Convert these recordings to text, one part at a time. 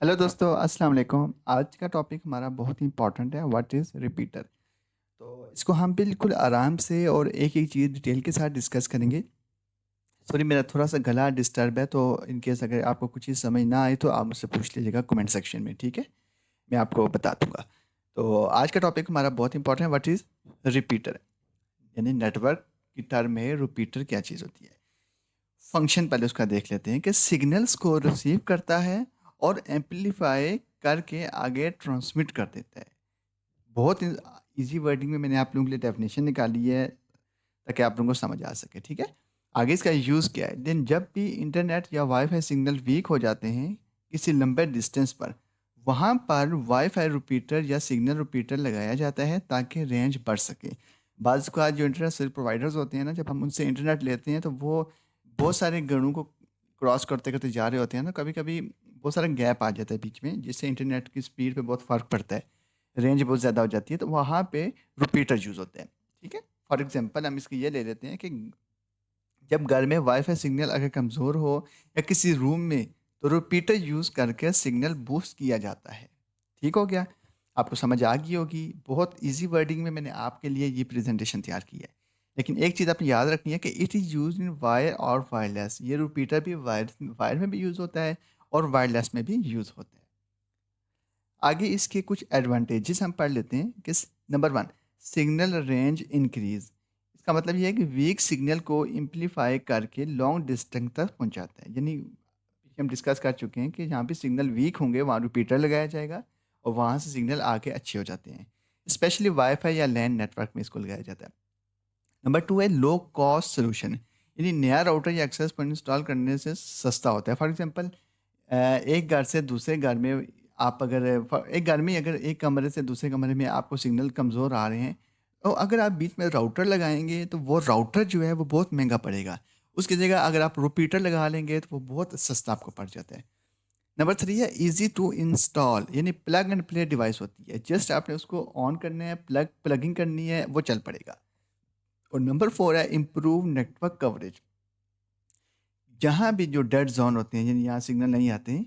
Hello दोस्तों, अस्सलाम वालेकुम। आज का टॉपिक हमारा बहुत ही इम्पोर्टेंट है, व्हाट इज़ रिपीटर। तो इसको हम बिल्कुल आराम से और एक-एक चीज़ डिटेल के साथ डिस्कस करेंगे। सॉरी, मेरा थोड़ा-सा गला डिस्टर्ब है, तो इन केस अगर आपको कुछ चीज़ समझ ना आए तो आप मुझसे पूछ लीजिएगा कमेंट सेक्शन में, ठीक है? मैं आपको बता दूँगा। तो आज का टॉपिक हमारा बहुत इम्पोर्टेंट है, व्हाट इज़ रिपीटर। यानी नेटवर्क की टर्म में रिपीटर क्या चीज़ होती है? फंक्शन पहले उसका देख लेते हैं कि सिग्नल्स को रिसीव करता है और एम्पलीफाई करके आगे ट्रांसमिट कर देता है। बहुत ईज़ी वर्डिंग में मैंने आप लोगों के लिए डेफ़िनेशन निकाली है ताकि आप लोगों को समझ आ सके, ठीक है? आगे इसका यूज़ क्या है? देन जब भी इंटरनेट या वाईफ़ाई सिग्नल वीक हो जाते हैं किसी लंबे डिस्टेंस पर, वहाँ पर वाईफ़ाई रिपीटर या सिग्नल रिपीटर लगाया जाता है ताकि रेंज बढ़ सके। बाज़ का जो इंटरनेट सर्विस प्रोवाइडर्स होते हैं ना, जब हम उनसे इंटरनेट लेते हैं तो वो बहुत सारे गणों को क्रॉस करते-करते जा रहे होते हैं ना, कभी-कभी बहुत सारा गैप आ जाता है बीच में, जिससे इंटरनेट की स्पीड पे बहुत फ़र्क पड़ता है। रेंज बहुत ज़्यादा हो जाती है, तो वहाँ पे रिपीटर यूज़ होते हैं, ठीक है? फॉर एग्ज़ाम्पल हम इसको ये ले लेते हैं कि जब घर में वाईफ़ाई सिग्नल अगर कमज़ोर हो या किसी रूम में, तो रिपीटर यूज़ करके सिग्नल बूस्ट किया जाता है। ठीक हो गया? आपको समझ आ गई होगी। बहुत ईज़ी वर्डिंग में मैंने आपके लिए ये प्रेज़ेंटेशन तैयार की है। लेकिन एक चीज़ आपने याद रखनी है कि it is used in wire और वायरलेस। ये रिपीटर भी वायर वायर में भी यूज़ होता है और वायरलेस में भी यूज़ होता है। आगे इसके कुछ एडवांटेजेस हम पढ़ लेते हैं कि नंबर 1, सिग्नल रेंज इंक्रीज़। इसका मतलब ये है कि वीक सिग्नल को एम्प्लीफाई करके लॉन्ग डिस्टेंस तक पहुँचाता है। यानी हम डिस्कस कर चुके हैं कि जहाँ पे सिग्नल वीक होंगे वहाँ रिपीटर लगाया जाएगा और वहाँ से सिग्नल आके अच्छे हो जाते हैं। स्पेशली वाई-फाई या लैन नेटवर्क में इसको लगाया जाता है। नंबर 2 है लो कॉस्ट सॉल्यूशन। यानी नया राउटर या एक्सेस पॉइंट इंस्टॉल करने से सस्ता होता है। फॉर एग्ज़ाम्पल एक घर से दूसरे घर में आप अगर एक घर में अगर एक कमरे से दूसरे कमरे में आपको सिग्नल कमज़ोर आ रहे हैं, तो अगर आप बीच में राउटर लगाएँगे तो वो राउटर जो है वो बहुत महँगा पड़ेगा। उसकी जगह अगर आप रिपीटर लगा लेंगे तो वो बहुत सस्ता आपको पड़ जाता है। नंबर 3 है ईज़ी टू इंस्टॉल, यानी प्लग एंड प्ले डिवाइस होती है। जस्ट आपने उसको ऑन करना है, प्लगिंग करनी है, वो चल पड़ेगा। और नंबर 4 है इम्प्रूव नेटवर्क कवरेज। जहाँ भी जो डेड ज़ोन होते हैं, यानी यहाँ सिग्नल नहीं आते हैं,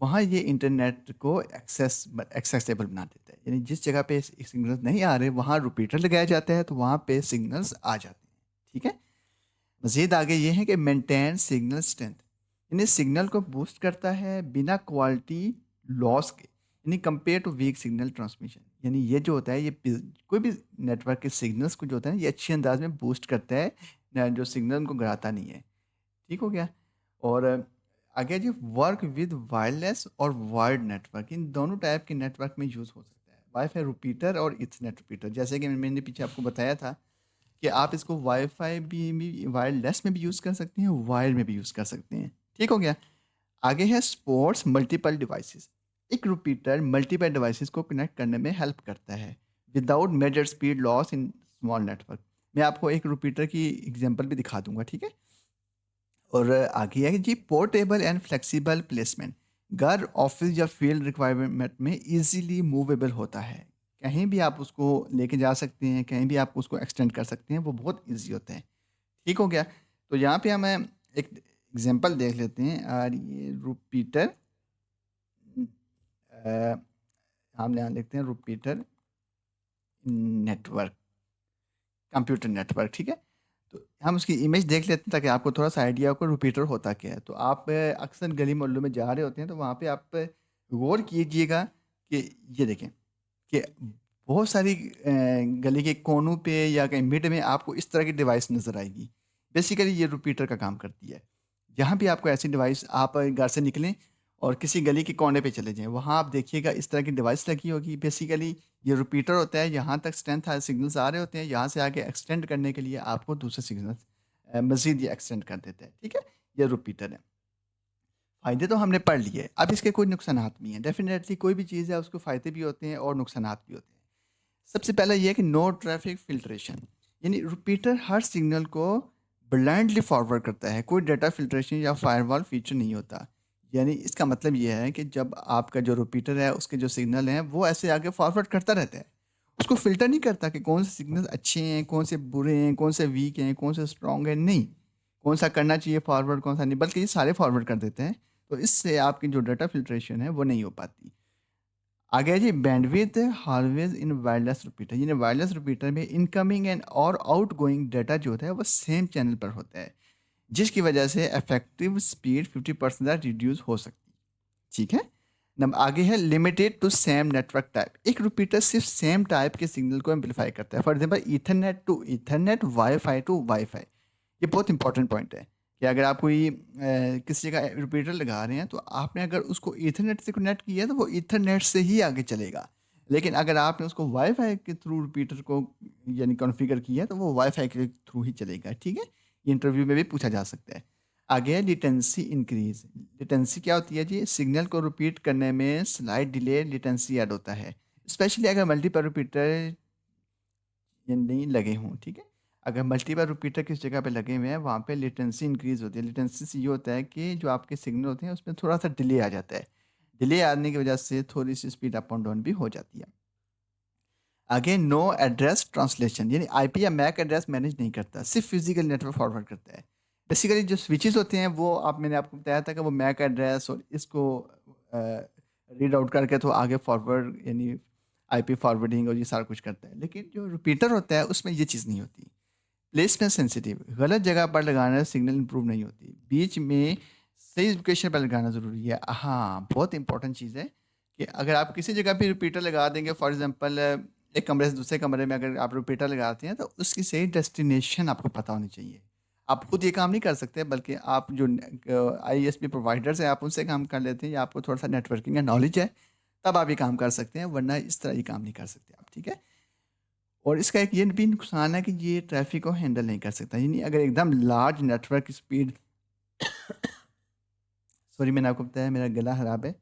वहाँ ये इंटरनेट को एक्सेसिबल बना देता है। यानी जिस जगह पे सिग्नल्स नहीं आ रहे, वहाँ रिपीटर लगाया जाता है, तो वहाँ पे सिग्नल्स आ जाते हैं। ठीक है? मज़ीद आगे ये है कि मेंटेन सिग्नल स्ट्रेंथ, यानी सिग्नल को बूस्ट करता है बिना क्वालिटी लॉस के, यानी compare to weak signal transmission. यानी ये जो होता है, ये कोई भी नेटवर्क के सिग्नल्स को जो होता है ना, ये अच्छे अंदाज में बूस्ट करता है, जो सिग्नल उनको गिराता नहीं है। ठीक हो गया? और आगे जी, वर्क विद वायरलेस और वायर्ड नेटवर्क, इन दोनों टाइप के नेटवर्क में यूज़ हो सकता है। वाई-फाई रिपीटर और ईथरनेट रिपीटर, जैसे कि मैंने पीछे आपको बताया था कि आप इसको वाई-फाई भी वायरलेस में भी यूज़ कर सकते हैं, वायर्ड में भी यूज़ कर सकते हैं। ठीक हो गया? आगे है स्पोर्ट्स मल्टीपल डिवाइसेस। एक रिपीटर मल्टीपल डिवाइसेस को कनेक्ट करने में हेल्प करता है without major speed loss in small network. मैं आपको एक रिपीटर की एग्जांपल भी दिखा दूँगा, ठीक है? और आगे है जी, पोर्टेबल एंड फ्लेक्सिबल प्लेसमेंट। घर, ऑफिस या फील्ड रिक्वायरमेंट में इजीली मूवेबल होता है। कहीं भी आप उसको लेके जा सकते हैं, कहीं भी आप उसको एक्सटेंड कर सकते हैं, वो बहुत ईज़ी होता है। ठीक हो गया? तो यहाँ पे हम एक एग्ज़ाम्पल देख लेते हैं और ये रिपीटर अ, हम यहाँ लिखते हैं रिपीटर नेटवर्क, कंप्यूटर नेटवर्क, ठीक है? तो हम उसकी इमेज देख लेते हैं ताकि आपको थोड़ा-सा आइडिया हो कि रिपीटर होता क्या है। तो आप अक्सर गली-मोहल्लों में जा रहे होते हैं, तो वहाँ पे आप गौर कीजिएगा कि ये देखें कि बहुत सारी गली के कोनों पे या कहीं मिड में आपको इस तरह की डिवाइस नज़र आएगी। बेसिकली ये रिपीटर का काम करती है। जहाँ भी आपको ऐसी डिवाइस, आप घर से निकलें और किसी गली के कोने पे चले जाएँ, वहाँ आप देखिएगा इस तरह की डिवाइस लगी होगी। बेसिकली ये रिपीटर होता है, यहाँ तक स्ट्रेंथ सिग्नल्स आ रहे होते हैं, यहाँ से आगे एक्सटेंड करने के लिए आपको दूसरे सिग्नल्स मज़ीद ये एक्सटेंड कर देते हैं, ठीक है? ये रिपीटर है। फ़ायदे तो हमने पढ़ लिए, अब इसके कुछ नुकसानात भी हैं। डेफ़िनेटली कोई भी चीज़ है उसको फ़ायदे भी होते हैं और नुकसानात भी होते हैं। सबसे पहला ये है कि नो ट्रैफ़िक फ़िल्ट्रेशन, यानी रिपीटर हर सिग्नल को ब्लाइंडली फॉरवर्ड करता है, कोई डेटा फ़िल्ट्रेशन या फ़ायरवॉल फ़ीचर नहीं होता। यानी इसका मतलब ये है कि जब आपका जो रिपीटर है, उसके जो सिग्नल हैं, वो ऐसे आगे फॉरवर्ड करता रहता है। उसको फ़िल्टर नहीं करता कि कौन से सिग्नल अच्छे हैं, कौन से बुरे हैं, कौन से वीक हैं, कौन से स्ट्रॉन्ग हैं, नहीं। कौन-सा करना चाहिए फॉरवर्ड, कौन-सा नहीं, बल्कि ये सारे फॉरवर्ड कर देते हैं। तो इससे आपकी जो डाटा फ़िल्ट्रेशन है वो नहीं हो पाती। आगे है जी bandwidth always in wireless repeater, यानी वायरलेस रिपीटर में इनकमिंग एंड और आउटगोइंग डाटा जो होता है वो सेम चैनल पर होता है, जिसकी वजह से इफेक्टिव स्पीड 50% तक रिड्यूस हो सकती है। ठीक है? नंबर आगे है limited to same network type. एक रिपीटर सिर्फ सेम टाइप के सिग्नल को एम्पलीफाई करता है। For example ethernet to ethernet, wifi to wifi. ये बहुत इंपॉर्टेंट पॉइंट है कि अगर आप कोई किसी जगह रिपीटर लगा रहे हैं तो आपने अगर उसको ईथरनेट से कनेक्ट किया तो वो ईथरनेट से ही आगे चलेगा। लेकिन अगर आपने उसको वाईफाई के थ्रू रिपीटर को यानी कॉन्फ़िगर किया तो वो वाईफाई के थ्रू ही चलेगा। ठीक है? ये इंटरव्यू में भी पूछा जा सकता है। आगे है लेटेंसी इंक्रीज। लेटेंसी क्या होती है जी? सिग्नल को रिपीट करने में स्लाइड डिले लेटेंसी ऐड होता है, स्पेशली अगर मल्टीपल रिपीटर यानी लगे हों। ठीक है? अगर मल्टीपल रिपीटर किस जगह पे लगे हुए हैं वहाँ पे लेटेंसी इंक्रीज होती है। लेटेंसी से ये होता है कि जो आपके सिग्नल होते हैं उसमें थोड़ा सा डिले आ जाता है। डिले आने की वजह से थोड़ी सी स्पीड अप एंड डाउन भी हो जाती है। आगे नो एड्रेस ट्रांसलेशन, यानी आईपी या मैक एड्रेस मैनेज नहीं करता, सिर्फ फिजिकल नेटवर्क फॉरवर्ड करता है। बेसिकली जो स्विचेस होते हैं वो मैंने आपको बताया था कि वो मैक एड्रेस और इसको रीड आउट करके तो आगे फॉरवर्ड यानी आईपी फॉरवर्डिंग और ये सारा कुछ करता है। लेकिन जो रिपीटर होता है उसमें ये चीज़ नहीं होती। प्लेसमेंट सेंसिटिव, गलत जगह पर लगाना से सिग्नल इंप्रूव नहीं होती। बीच में सही लोकेशन पर लगाना ज़रूरी है। हाँ, बहुत इंपॉर्टेंट चीज़ है कि अगर आप किसी जगह पे रिपीटर लगा देंगे, फॉर एग्ज़ाम्पल एक कमरे से दूसरे कमरे में अगर आप रिपीटर लगाते हैं तो उसकी सही डेस्टिनेशन आपको पता होनी चाहिए। आप खुद ये काम नहीं कर सकते बल्कि आप जो आईएसपी प्रोवाइडर्स हैं आप उनसे काम कर लेते हैं या आपको थोड़ा-सा नेटवर्किंग का नॉलेज है, तब आप ये काम कर सकते हैं, वरना इस तरह ये काम नहीं कर सकते आप। ठीक है? और इसका एक ये भी नुकसान है कि ये ट्रैफ़िक को हैंडल नहीं कर सकता। यानी अगर एकदम लार्ज नेटवर्क स्पीड सॉरी मैंने आपको बताया मेरा गला ख़राब है,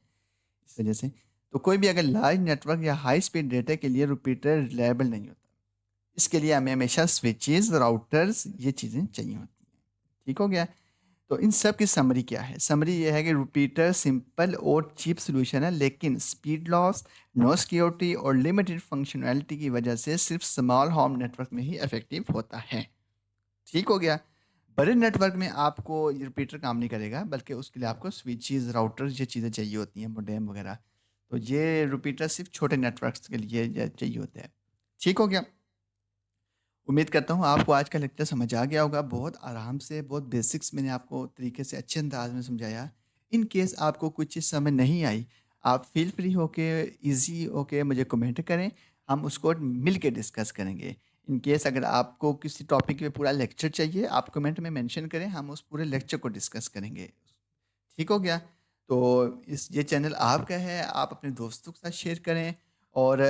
इस वजह से। तो कोई भी अगर लार्ज नेटवर्क या हाई स्पीड डेटा के लिए रिपीटर रिलायबल नहीं होता। इसके लिए हमें हमेशा स्विचेज़, राउटर्स ये चीज़ें चाहिए होती हैं। ठीक हो गया? तो इन सब की समरी क्या है? समरी ये है कि रिपीटर सिंपल और चीप सॉल्यूशन है, लेकिन स्पीड लॉस, नो सिक्योरिटी और लिमिटेड फंक्शनैलिटी की वजह से सिर्फ स्मॉल होम नेटवर्क में ही इफ़ेक्टिव होता है। ठीक हो गया? बड़े नेटवर्क में आपको ये रिपीटर काम नहीं करेगा, बल्कि उसके लिए आपको स्विचेज़, राउटर्स ये चीज़ें चाहिए होती हैं, मोडेम वगैरह। तो ये रिपीटर सिर्फ छोटे नेटवर्क्स के लिए चाहिए होता है। ठीक हो गया? उम्मीद करता हूँ आपको आज का लेक्चर समझ आ गया होगा। बहुत आराम से, बहुत बेसिक्स मैंने आपको तरीके से अच्छे अंदाज में समझाया। इन केस आपको कुछ चीज़ समझ नहीं आई, आप फ़ील फ्री होके ईज़ी होके मुझे कमेंट करें, हम उसको मिल के डिस्कस करेंगे। इन केस अगर आपको किसी टॉपिक पे पूरा लेक्चर चाहिए, आप कमेंट में मेंशन करें, हम उस पूरे लेक्चर को डिस्कस करेंगे। ठीक हो गया? तो ये चैनल आपका है, आप अपने दोस्तों के साथ शेयर करें और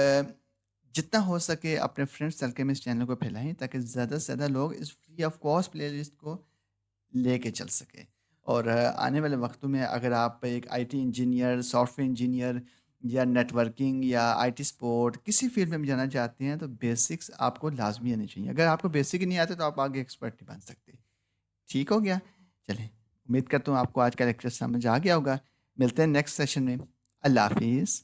जितना हो सके अपने फ्रेंड्स सर्कल में इस चैनल को फैलाएँ ताकि ज़्यादा से ज़्यादा लोग इस फ्री ऑफ कॉस्ट प्लेलिस्ट को लेके चल सकें। और आने वाले वक़्तों में अगर आप एक आईटी इंजीनियर, सॉफ्टवेयर इंजीनियर या नेटवर्किंग या आईटी सपोर्ट किसी फ़ील्ड में भी जाना चाहते हैं तो बेसिक्स आपको लाज़मी आने चाहिए। अगर आपको बेसिक ही नहीं आते तो आप आगे एक्सपर्ट नहीं बन सकते। ठीक हो गया? चलें, उम्मीद करता हूँ आपको आज का लेक्चर समझ आ गया होगा। मिलते हैं नेक्स्ट सेशन में। अल्लाह हाफ़िज़।